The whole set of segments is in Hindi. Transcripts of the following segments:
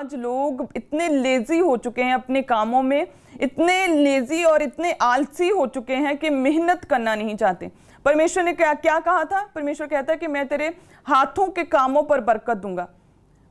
आज लोग इतने लेजी हो चुके हैं अपने कामों में, इतने लेजी और इतने आलसी हो चुके हैं कि मेहनत करना नहीं चाहते। परमेश्वर ने क्या क्या कहा था? परमेश्वर कहता है कि मैं तेरे हाथों के कामों पर बरकत दूंगा।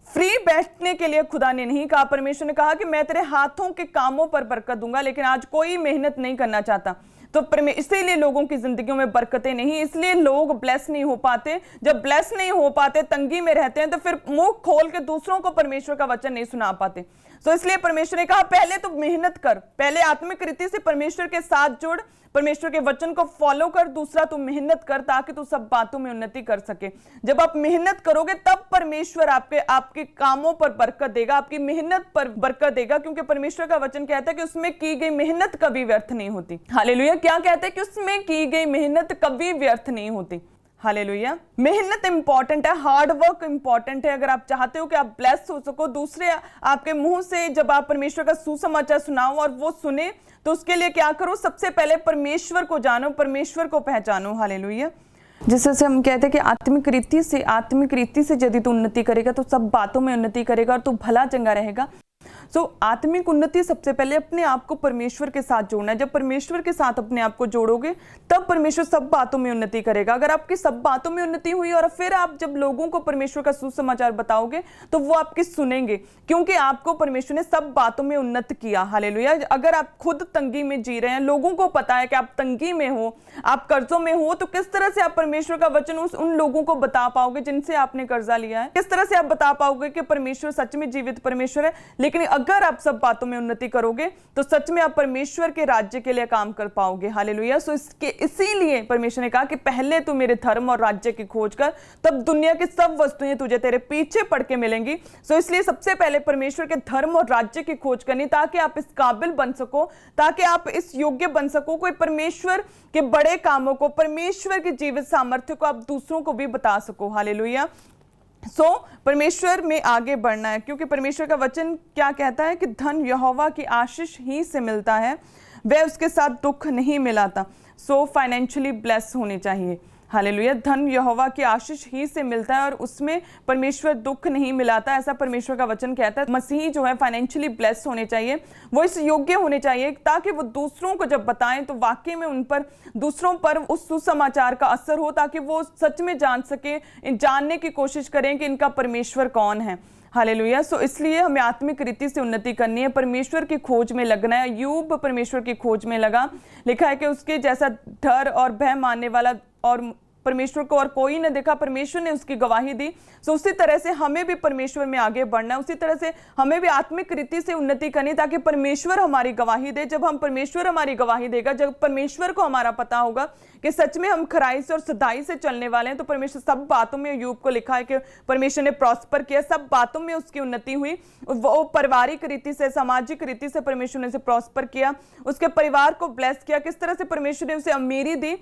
फ्री बैठने के लिए खुदा ने नहीं कहा, परमेश्वर ने कहा कि मैं तेरे हाथों के कामों पर बरकत दूंगा। लेकिन आज कोई मेहनत नहीं करना चाहता, तो इसीलिए लोगों की जिंदगियों में बरकतें नहीं, इसलिए लोग ब्लेस नहीं हो पाते। जब ब्लेस नहीं हो पाते, तंगी में रहते हैं, तो फिर मुंह खोल के दूसरों को परमेश्वर का वचन नहीं सुना पाते। तो इसलिए परमेश्वर ने कहा पहले तो मेहनत कर, पहले आत्मिक रीति से परमेश्वर के साथ जुड़, परमेश्वर के वचन को फॉलो कर। दूसरा तू मेहनत कर ताकि तू सब बातों में उन्नति कर सके। जब आप मेहनत करोगे तब परमेश्वर आपके कामों पर बरकत देगा, आपकी मेहनत पर बरकत देगा, क्योंकि परमेश्वर का वचन कहता है कि उसमें की गई मेहनत कभी व्यर्थ नहीं होती। हालेलुया। क्या कहते हैं? कि उसमें की गई मेहनत कभी व्यर्थ नहीं होती। हालेलुया। मेहनत इंपॉर्टेंट है, हार्ड वर्क इंपॉर्टेंट है। अगर आप चाहते हो कि आप ब्लेस हो सको, दूसरे आपके मुंह से जब आप परमेश्वर का सुसमाचार सुनाओ और वो सुने, तो उसके लिए क्या करो? सबसे पहले परमेश्वर को जानो, परमेश्वर को पहचानो। हालेलुया। जिससे हम कहते हैं कि आत्मिक रीति से यदि तू उन्नति करेगा तो सब बातों में उन्नति करेगा और तू भला चंगा रहेगा। आत्मिक उन्नति सबसे पहले अपने आप को परमेश्वर के साथ जोड़ना है। जब परमेश्वर के साथ अपने आप को जोड़ोगे तब परमेश्वर सब बातों में उन्नति करेगा। अगर आपकी सब बातों में उन्नति हुई और फिर आप जब लोगों को परमेश्वर का सुसमाचार बताओगे तो वो आपकी सुनेंगे, क्योंकि आपको परमेश्वर ने सब बातों में उन्नत किया। हालेलुया। अगर आप खुद तंगी में जी रहे हैं, लोगों को पता है कि आप तंगी में हो, आप कर्जों में हो, तो किस तरह से आप परमेश्वर का वचन उन लोगों को बता पाओगे जिनसे आपने कर्जा लिया है? किस तरह से आप बता पाओगे कि परमेश्वर सच में जीवित परमेश्वर है? लेकिन अगर आप सब बातों में उन्नति करोगे तो सच में आप परमेश्वर के राज्य के लिए काम कर पाओगे। हालेलुया। इसीलिए परमेश्वर ने कहा कि पहले तू मेरे धर्म और राज्य की खोज कर, तब दुनिया की सब वस्तुएं तुझे तेरे पीछे पड़ के मिलेंगी। इसलिए सबसे पहले परमेश्वर के धर्म और राज्य की खोज करनी, ताकि आप इस काबिल बन सको, ताकि आप इस योग्य बन सको, कोई परमेश्वर के बड़े कामों को, परमेश्वर की जीवित सामर्थ्य को आप दूसरों को भी बता सको। हालेलुया। परमेश्वर में आगे बढ़ना है, क्योंकि परमेश्वर का वचन क्या कहता है कि धन यहोवा की आशीष ही से मिलता है, वह उसके साथ दुख नहीं मिलाता। फाइनेंशियली ब्लेस होने चाहिए। हालेलुया। धन यहोवा की आशीष ही से मिलता है और उसमें परमेश्वर दुख नहीं मिलाता, ऐसा परमेश्वर का वचन कहता है। मसीही जो है फाइनेंशियली ब्लेस होने चाहिए, वो इस योग्य होने चाहिए, ताकि वो दूसरों को जब बताएं तो वाकई में उन पर, दूसरों पर उस सुसमाचार का असर हो, ताकि वो सच में जान सके, जानने की कोशिश करें कि इनका परमेश्वर कौन है। हालेलुया। इसलिए हमें आत्मिक रीति से उन्नति करनी है, परमेश्वर की खोज में लगना है। यूब परमेश्वर की खोज में लगा, लिखा है कि उसके जैसा डर और भय मानने वाला और परमेश्वर को और कोई न देखा, परमेश्वर ने उसकी गवाही दी। उसी तरह से हमें भी परमेश्वर में आगे बढ़ना है, उसी तरह से हमें भी आत्मिक रीति से उन्नति करनी, ताकि परमेश्वर हमारी गवाही दे। जब हम परमेश्वर हमारी गवाही देगा, जब परमेश्वर को हमारा पता होगा कि सच में हम खराई से और सदाई से चलने वाले हैं, तो परमेश्वर सब बातों में, यूब को लिखा है कि परमेश्वर ने प्रॉस्पर किया, सब बातों में उसकी उन्नति हुई। वो पारिवारिक रीति से, सामाजिक रीति से परमेश्वर ने उसे प्रॉस्पर किया, उसके परिवार को ब्लेस किया। किस तरह से परमेश्वर ने उसे अमीरी दी?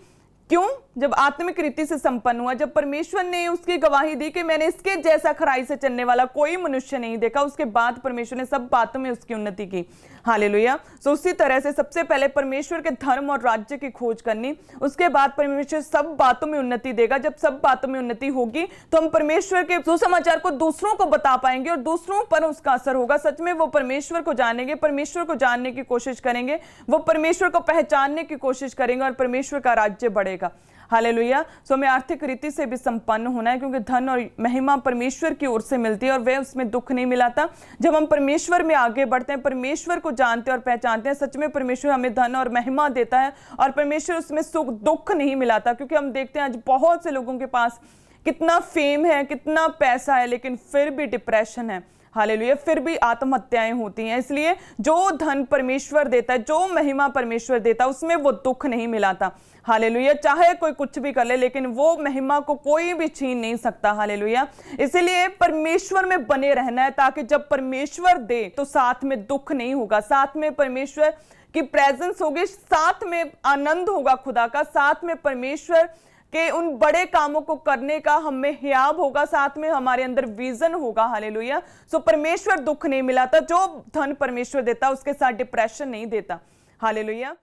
क्यों? जब आत्मिक रीति से संपन्न हुआ, जब परमेश्वर ने उसकी गवाही दी कि मैंने इसके जैसा खराई से चलने वाला कोई मनुष्य नहीं देखा, उसके बाद परमेश्वर ने सब बातों में उसकी उन्नति की। हालेलुया। उसी तरह से सबसे पहले परमेश्वर के धर्म और राज्य की खोज करनी, उसके बाद परमेश्वर सब बातों में उन्नति देगा। जब सब बातों में उन्नति होगी तो हम परमेश्वर के सुसमाचार को दूसरों को बता पाएंगे और दूसरों पर उसका असर होगा। सच में वो परमेश्वर को जानेंगे, परमेश्वर को जानने की कोशिश करेंगे, वो परमेश्वर को पहचानने की कोशिश करेंगे और परमेश्वर का राज्य बढ़ेगा। हालेलुया। हमें आर्थिक रीति से भी संपन्न होना है, क्योंकि धन और महिमा परमेश्वर की ओर से मिलती है और वह उसमें दुख नहीं मिलाता। जब हम परमेश्वर में आगे बढ़ते हैं, परमेश्वर को जानते और पहचानते हैं, सच में परमेश्वर हमें धन और महिमा देता है और परमेश्वर उसमें सुख दुख नहीं मिलाता। क्योंकि हम देखते हैं आज बहुत से लोगों के पास कितना फेम है, कितना पैसा है, लेकिन फिर भी डिप्रेशन है। हालेलुया। फिर भी आत्महत्याएं होती हैं। इसलिए जो धन परमेश्वर देता है, जो महिमा परमेश्वर देता है, उसमें वो दुख नहीं मिलाता। हालेलुया। चाहे कोई कुछ भी कर ले, लेकिन वो महिमा को कोई भी छीन नहीं सकता। हालेलुया। इसीलिए परमेश्वर में बने रहना है, ताकि जब परमेश्वर दे तो साथ में दुख नहीं होगा, साथ में परमेश्वर की प्रेजेंस होगी, साथ में आनंद होगा खुदा का, साथ में परमेश्वर के उन बड़े कामों को करने का हमें हियाब होगा, साथ में हमारे अंदर विजन होगा। हालेलुया। परमेश्वर दुख नहीं मिलाता, जो धन परमेश्वर देता उसके साथ डिप्रेशन नहीं देता। हालेलुया।